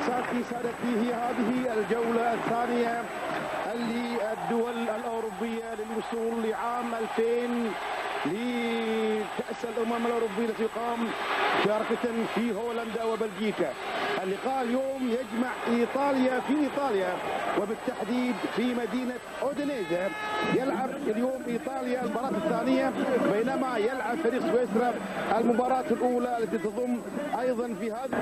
ساتي سادتي، هي هذه الجولة الثانية للدول الأوروبية للوصول لعام 2000 لكأس الأمم الأوروبية التي يقام مشاركة في هولندا وبلجيكا. اللقاء اليوم يجمع إيطاليا في إيطاليا وبالتحديد في مدينة أودينيزا. يلعب اليوم إيطاليا المباراة الثانية بينما يلعب فريق سويسرا المباراة الأولى التي تضم أيضا في هذا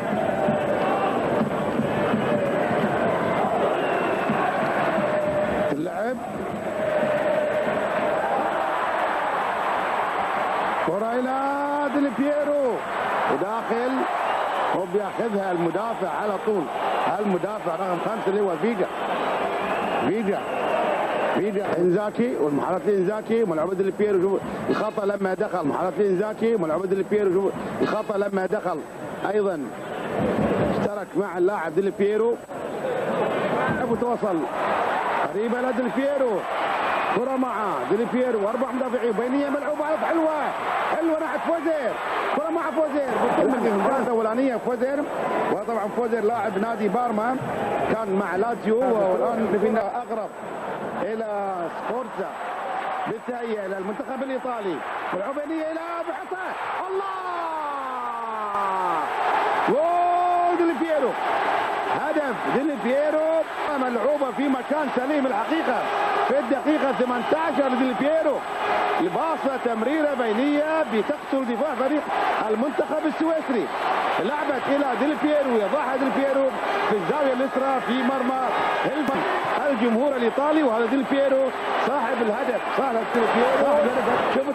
اللعب. كرة إلى ديل بييرو وداخل، هو بياخذها المدافع على طول، المدافع رقم 5 اللي هو فيجا انزاكي، والمحاولات انزاكي ملعوبة ديل بييرو. شوف الخطأ لما دخل، محاولات انزاكي ملعوبة ديل بييرو. شوف الخطأ لما دخل، ايضا اشترك مع اللاعب ديل بييرو وتوصل قريبة إلى ديل بييرو. كرة مع ديل بييرو واربع مدافعين، بينية ملعوبة حلوة ناحية فوزير. كرة مع فوزير المباراة الأولانية فوزير، وطبعا فوزير لاعب نادي بارما كان مع لاتسيو والآن في أقرب إلى سبورتزا. بالتهيئة إلى المنتخب الإيطالي، ملعوبة بينية إلى بحثة، الله جول ديل بييرو، هدف ديل بييرو. ملعوبة في مكان سليم الحقيقة في الدقيقة 18 ديل بييرو، باصة تمريرة بينية بتقتل دفاع فريق المنتخب السويسري. لعبت إلى ديل بييرو، يضعها ديل بييرو في الزاوية اليسرى في مرمى الجمهور الإيطالي، وهذا ديل بييرو صاحب الهدف. ديل بييرو شوف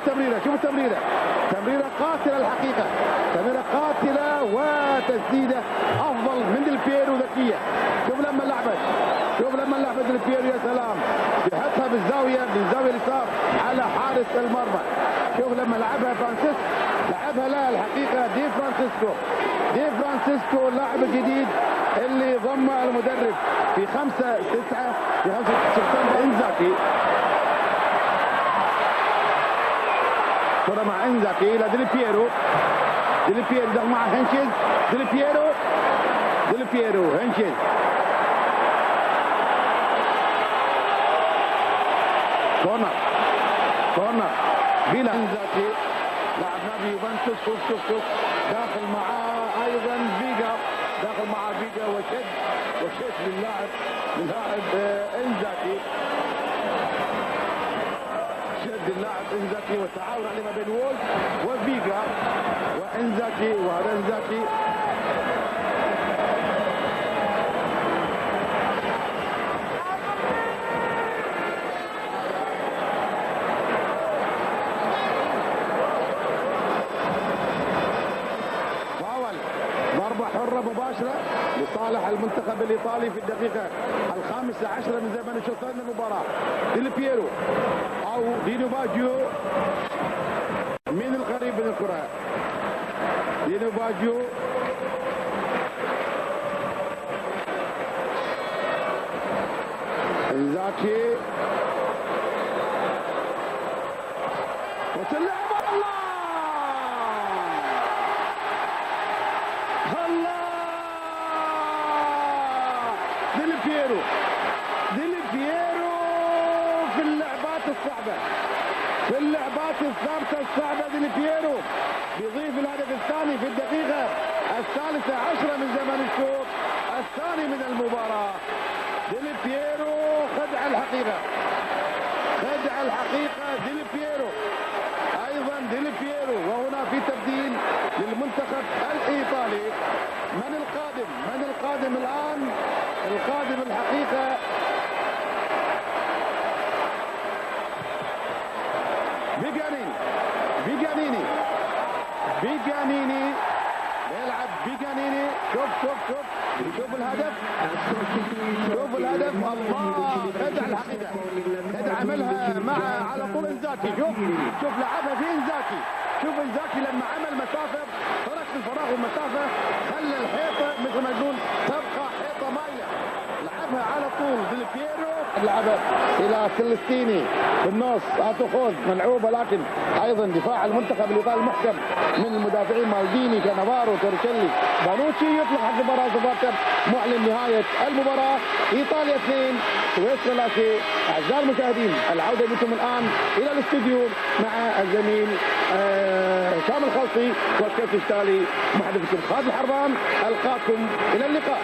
التمريرة، تمريرة قاتلة الحقيقة، تمريرة قاتلة وتسديدة أفضل من ديل بييرو ذكية. شوف لما لعبت ديل بييرو، يا سلام، بيحطها بالزاوية اليسار على حارس المرمى. شوف لما لعبها فرانسيسكو، لا الحقيقة دي فرانسيسكو اللاعب الجديد اللي ضم المدرب في 5 سبتمبر. انزاكي، كرة مع انزاكي الى ديل بييرو دخل مع هنشيز. ديل بييرو هنشيز، كورنر بلا انزاكي لاعب نادي يوفنتوس. شوف داخل معاه ايضا فيجا، وشد للاعب انزاكي، والتعاون عليه ما بين وولف وفيجا وانزاكي، وهذا انزاكي حرة مباشرة لصالح المنتخب الإيطالي في الدقيقة 15 من زمن الشوط الثاني من المباراة. ديل بييرو أو دينو باجيو، من القريب من الكرة، دينو باجيو انزاكي وتلعب. ديل بييرو في اللعبات الثابتة الصعبة، ديل بييرو بيضيف الهدف الثاني في الدقيقة 13 من زمن الشوط الثاني من المباراة. ديل بييرو خدع الحقيقة ديل بييرو، أيضا ديل بييرو. وهنا في تبديل للمنتخب الإيطالي. من القادم الآن؟ القادم الحقيقة بيجانيني يلعب بيجانيني. شوف الهدف، الله، خدع الحقيقة، عملها مع على طول انزاكي. شوف لعبها في انزاكي. شوف انزاكي لما عمل مسافة، ترك الفراغ والمسافة، خلى الحيطة مثل ما يقولون تبقى حيطة مايلة. لعبها على طول ديل بييرو لعبه الى سلستيني في النص، اتوخوذ ملعوبه، لكن ايضا دفاع المنتخب الايطالي المحكم من المدافعين مالديني كانافارو توريتشيلي بانوتشي يطلق حق المباراه زفارتر، معلن نهايه المباراه. ايطاليا 2 سويسرا لا شيء. اعزائي المشاهدين العوده بكم الان الى الاستوديو مع الزميل هشام الخلصي والكابتن التالي محدثكم خالد الحربان. القاكم الى اللقاء.